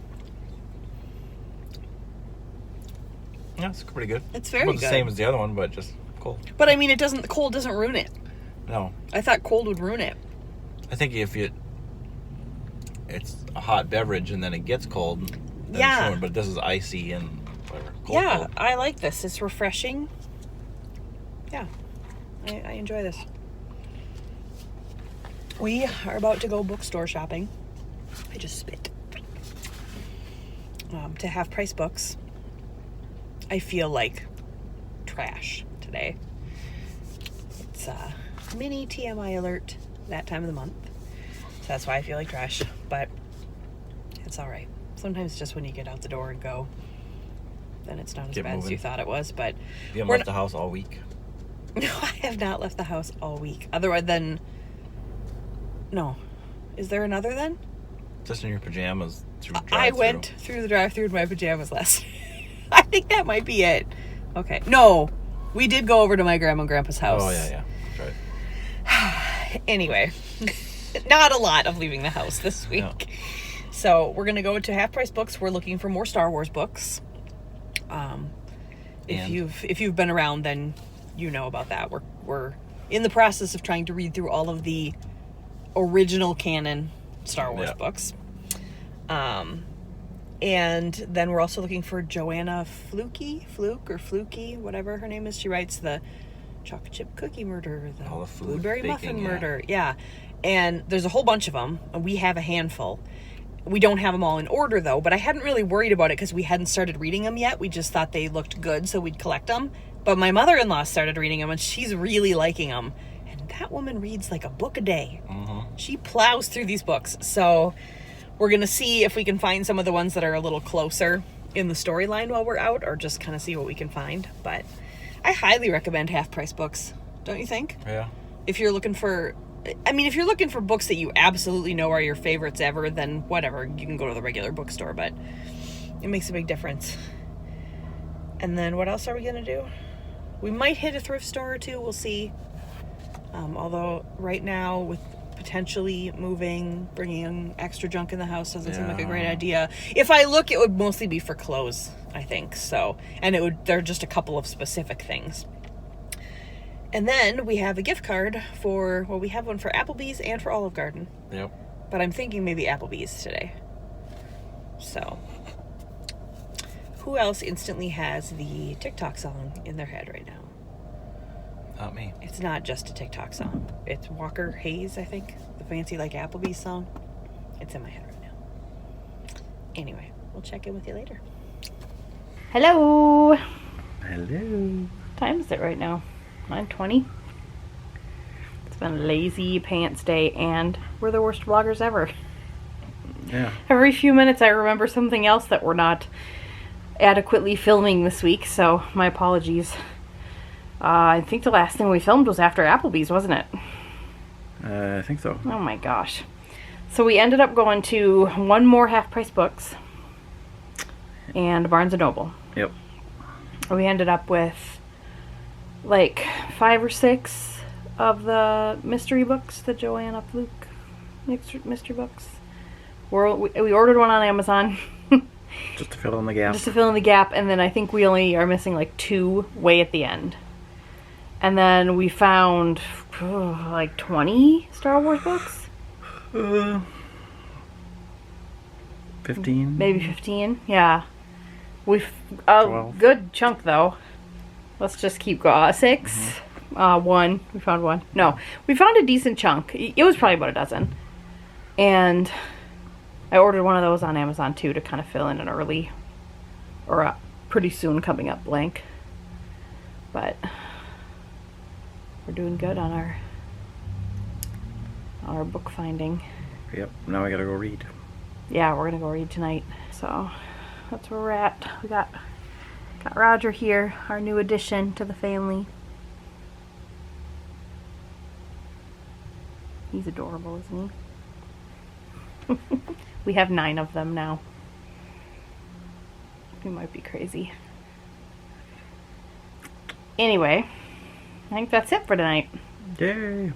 Yeah, it's pretty good. It's very Well, good. the same as the other one, but just cold. But I mean, the cold doesn't ruin it. No. I thought cold would ruin it. I think if it's a hot beverage and then it gets cold, then Yeah. it's ruined, but this is icy and whatever. Cold, Yeah, cold. I like this. It's refreshing. Yeah, I enjoy this. We are about to go bookstore shopping. I just spit. To Half Price Books. I feel like trash today. It's a mini TMI alert that time of the month. So that's why I feel like trash. But it's all right. Sometimes just when you get out the door and go, then it's not as Get bad as moving. you thought it was. But You haven't we're left the house all week. no, I have not left the house all week. Otherwise than... No. Is there another then? Just in your pajamas through I drive-thru. went through the drive-thru in my pajamas last I think that might be it. Okay. No. We did go over to my grandma and grandpa's house. Oh, yeah. That's right. Anyway. Not a lot of leaving the house this week. No. So we're going to go to Half Price Books. We're looking for more Star Wars books. If you've been around, then you know about that. We're in the process of trying to read through all of the original canon Star Wars books. And then we're also looking for Joanna Fluke, whatever her name is. She writes the chocolate chip cookie murder, All the the food blueberry baking, muffin yeah. murder. Yeah. And there's a whole bunch of them. And we have a handful. We don't have them all in order, though. But I hadn't really worried about it because we hadn't started reading them yet. We just thought they looked good, so we'd collect them. But my mother-in-law started reading them, and she's really liking them. And that woman reads like a book a day. Mm-hmm. She plows through these books. So we're going to see if we can find some of the ones that are a little closer in the storyline while we're out, or just kind of see what we can find. But I highly recommend Half Price Books, don't you think? Yeah. If you're looking for books that you absolutely know are your favorites ever, then whatever, you can go to the regular bookstore, but it makes a big difference. And then what else are we going to do? We might hit a thrift store or two, we'll see. Although right now with potentially moving, bringing extra junk in the house doesn't seem like a great idea. If I look, it would mostly be for clothes, I think. So, and there are just a couple of specific things. And then we have a gift card we have one for Applebee's and for Olive Garden. Yep. But I'm thinking maybe Applebee's today. So, who else instantly has the TikTok song in their head right now? Not me. It's not just a TikTok song. It's Walker Hayes, I think. The Fancy Like Applebee's song. It's in my head right now. Anyway, we'll check in with you later. Hello. Hello. What time is it right now? 9:20. It's been a lazy pants day, and we're the worst vloggers ever. Yeah. Every few minutes I remember something else that we're not adequately filming this week, so my apologies. I think the last thing we filmed was after Applebee's, wasn't it? I think so. Oh my gosh. So we ended up going to one more Half Price Books and Barnes & Noble. Yep. We ended up with like 5 or 6 of the mystery books, the Joanna Fluke mystery books. We ordered one on Amazon. Just to fill in the gap. Just to fill in the gap, and then I think we only are missing like 2 way at the end. And then we found like 20 Star Wars books. 15? Maybe 15, yeah. We've a 12. good chunk though. Let's just keep going. 6, 1. We found 1. No, we found a decent chunk. It was probably about a dozen. And I ordered one of those on Amazon too to kind of fill in an early or a pretty soon coming up blank. But We're doing good on our book finding. Yep, now I gotta go read. Yeah, we're gonna go read tonight. So that's where we're at. We got Roger here, our new addition to the family. He's adorable, isn't he? We have 9 of them now. We might be crazy. Anyway, I think that's it for tonight. Yay!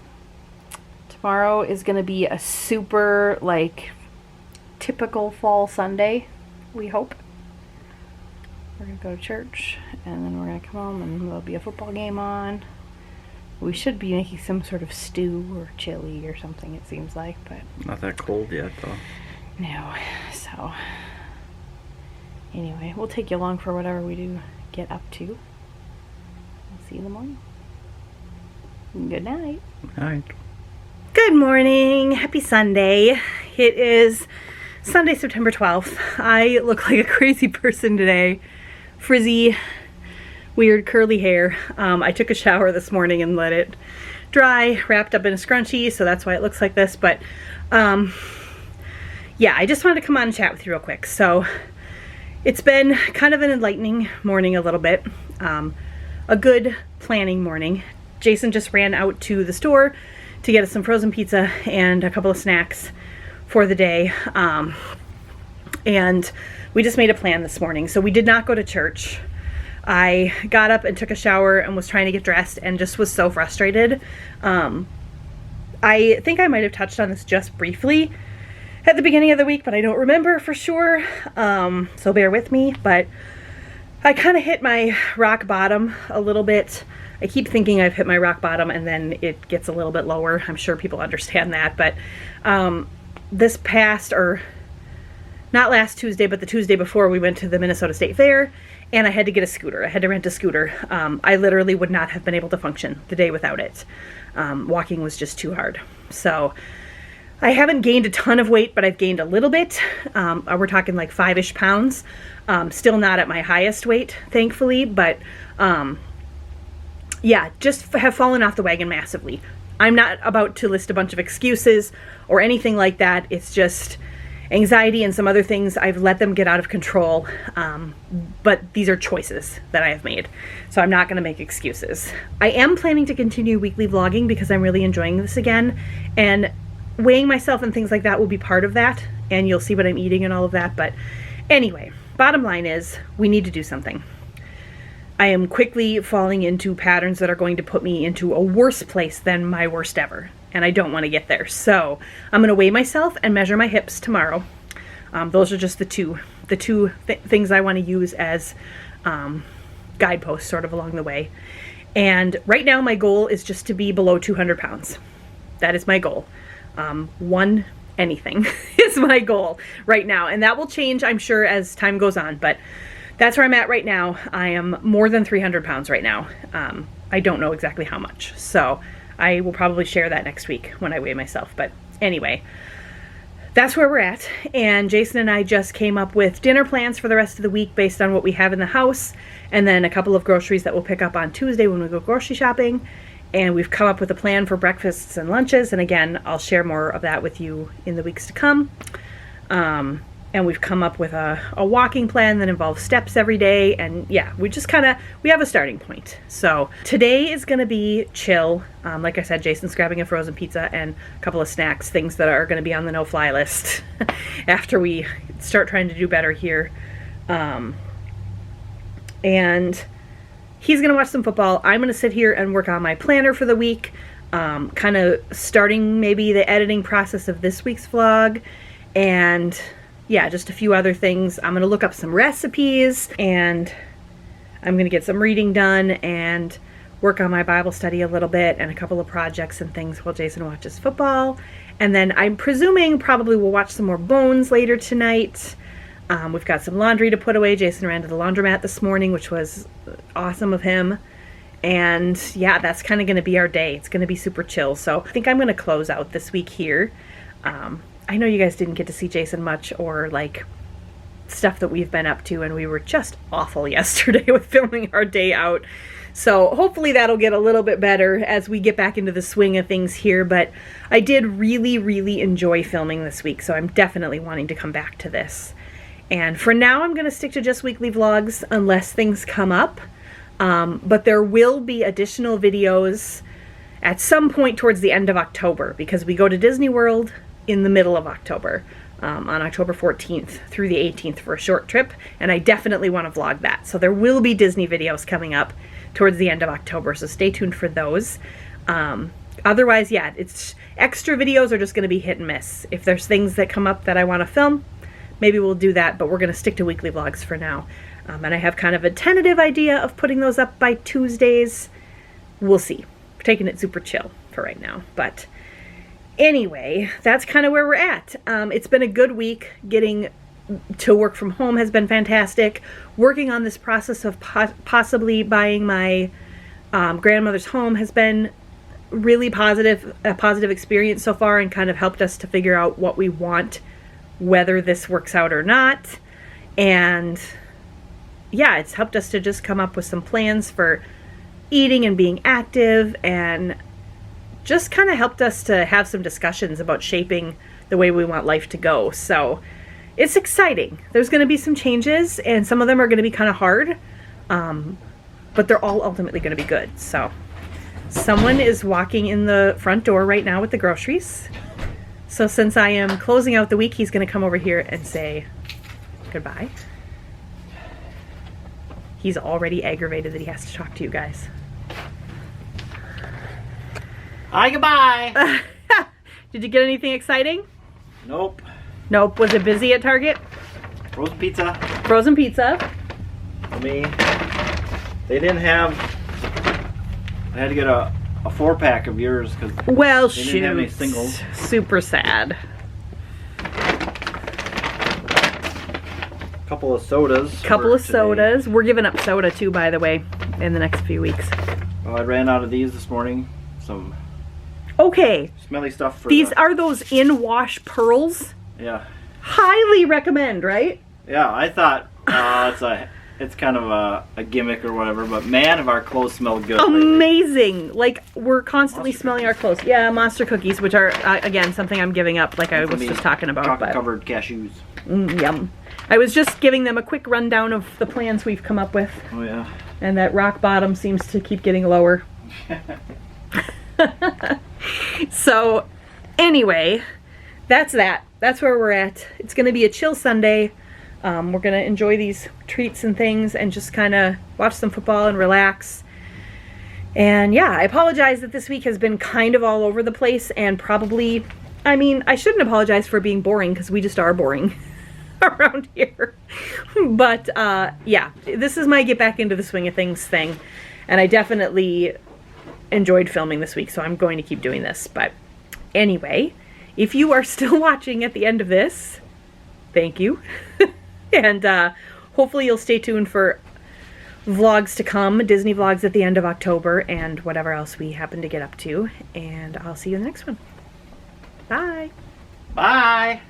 Tomorrow is going to be a super, like, typical fall Sunday, we hope. We're going to go to church, and then we're going to come home, and there'll be a football game on. We should be making some sort of stew or chili or something, it seems like, but... Not that cold yet, though. No, so... Anyway, we'll take you along for whatever we do get up to. We'll see you in the morning. Good night. All right. Good morning. Happy Sunday. It is Sunday, September 12th. I look like a crazy person today. Frizzy, weird curly hair. I took a shower this morning and let it dry, wrapped up in a scrunchie, so that's why it looks like this. But yeah, I just wanted to come on and chat with you real quick. So it's been kind of an enlightening morning a little bit. A good planning morning. Jason just ran out to the store to get us some frozen pizza and a couple of snacks for the day. And we just made a plan this morning. So we did not go to church. I got up and took a shower and was trying to get dressed and just was so frustrated. I think I might have touched on this just briefly at the beginning of the week, but I don't remember for sure. So bear with me. But I kind of hit my rock bottom a little bit. I keep thinking I've hit my rock bottom and then it gets a little bit lower. I'm sure people understand that. But this past, or not last Tuesday, but the Tuesday before, we went to the Minnesota State Fair and I had to get a scooter. I had to rent a scooter. I literally would not have been able to function the day without it. Walking was just too hard. So I haven't gained a ton of weight, but I've gained a little bit. We're talking like 5-ish pounds. Still not at my highest weight, thankfully, but yeah, just have fallen off the wagon massively. I'm not about to list a bunch of excuses or anything like that. It's just anxiety and some other things. I've let them get out of control, but these are choices that I have made, so I'm not going to make excuses. I am planning to continue weekly vlogging because I'm really enjoying this again, and weighing myself and things like that will be part of that, and you'll see what I'm eating and all of that. But anyway, bottom line is we need to do something. I am quickly falling into patterns that are going to put me into a worse place than my worst ever, and I don't want to get there. So I'm going to weigh myself and measure my hips tomorrow. Those are just the two things I want to use as guideposts sort of along the way. And right now my goal is just to be below 200 pounds. That is my goal. Anything is my goal right now, and that will change, I'm sure, as time goes on, but that's where I'm at right now. I am more than 300 pounds right now. I don't know exactly how much, so I will probably share that next week when I weigh myself. But anyway, that's where we're at, and Jason and I just came up with dinner plans for the rest of the week based on what we have in the house, and then a couple of groceries that we'll pick up on Tuesday when we go grocery shopping. And we've come up with a plan for breakfasts and lunches, and again, I'll share more of that with you in the weeks to come. And we've come up with a walking plan that involves steps every day, and yeah, we have a starting point. So today is gonna be chill. Like I said, Jason's grabbing a frozen pizza and a couple of snacks, things that are gonna be on the no-fly list after we start trying to do better here. And he's going to watch some football. I'm going to sit here and work on my planner for the week, kind of starting maybe the editing process of this week's vlog, and yeah, just a few other things. I'm going to look up some recipes, and I'm going to get some reading done and work on my Bible study a little bit and a couple of projects and things while Jason watches football. And then I'm presuming probably we'll watch some more Bones later tonight. We've got some laundry to put away. Jason ran to the laundromat this morning, which was awesome of him. And yeah, that's kind of going to be our day. It's going to be super chill. So I think I'm going to close out this week here. I know you guys didn't get to see Jason much, or like stuff that we've been up to, and we were just awful yesterday with filming our day out. So hopefully that'll get a little bit better as we get back into the swing of things here. But I did really, really enjoy filming this week, so I'm definitely wanting to come back to this. And for now, I'm going to stick to just weekly vlogs unless things come up. But there will be additional videos at some point towards the end of October, because we go to Disney World in the middle of October, on October 14th through the 18th for a short trip, and I definitely want to vlog that. So there will be Disney videos coming up towards the end of October, so stay tuned for those. Otherwise, yeah, it's extra videos are just going to be hit and miss. If there's things that come up that I want to film, maybe we'll do that, but we're going to stick to weekly vlogs for now. And I have kind of a tentative idea of putting those up by Tuesdays. We'll see. We're taking it super chill for right now. But anyway, that's kind of where we're at. It's been a good week. Getting to work from home has been fantastic. Working on this process of possibly buying my grandmother's home has been really a positive experience so far, and kind of helped us to figure out what we want, whether this works out or not. And yeah, it's helped us to just come up with some plans for eating and being active, and just kind of helped us to have some discussions about shaping the way we want life to go. So it's exciting. There's going to be some changes, and some of them are going to be kind of hard, but they're all ultimately going to be good. So someone is walking in the front door right now with the groceries. So since I am closing out the week, he's going to come over here and say goodbye. He's already aggravated that he has to talk to you guys. Hi, goodbye. Did you get anything exciting? Nope. Nope. Was it busy at Target? Frozen pizza. Frozen pizza. For me. They didn't have. I had to get a 4-pack of yours because Well, they didn't have any singles. Super sad. Couple of sodas. Couple of for today. sodas. We're giving up soda too, by the way, in the next few weeks. Well, I ran out of these this morning. Some Okay. smelly stuff for These are those in-wash pearls. Yeah. Highly recommend, right? Yeah, I thought it's kind of a gimmick or whatever, but man, have our clothes smelled good lately. Amazing. Like, we're constantly Monster smelling our clothes. Yeah, monster cookies, which are, again, something I'm giving up, like I was just talking about. But Chocolate-covered cashews. Yum. I was just giving them a quick rundown of the plans we've come up with. Oh, yeah. And that rock bottom seems to keep getting lower. So, anyway, that's that. That's where we're at. It's going to be a chill Sunday. We're going to enjoy these treats and things and just kind of watch some football and relax. And yeah, I apologize that this week has been kind of all over the place, and probably, I mean, I shouldn't apologize for being boring, because we just are boring around here. But yeah, this is my get back into the swing of things thing, and I definitely enjoyed filming this week, so I'm going to keep doing this. But anyway, if you are still watching at the end of this, thank you. And hopefully you'll stay tuned for vlogs to come, Disney vlogs at the end of October, and whatever else we happen to get up to. And I'll see you in the next one. Bye. Bye.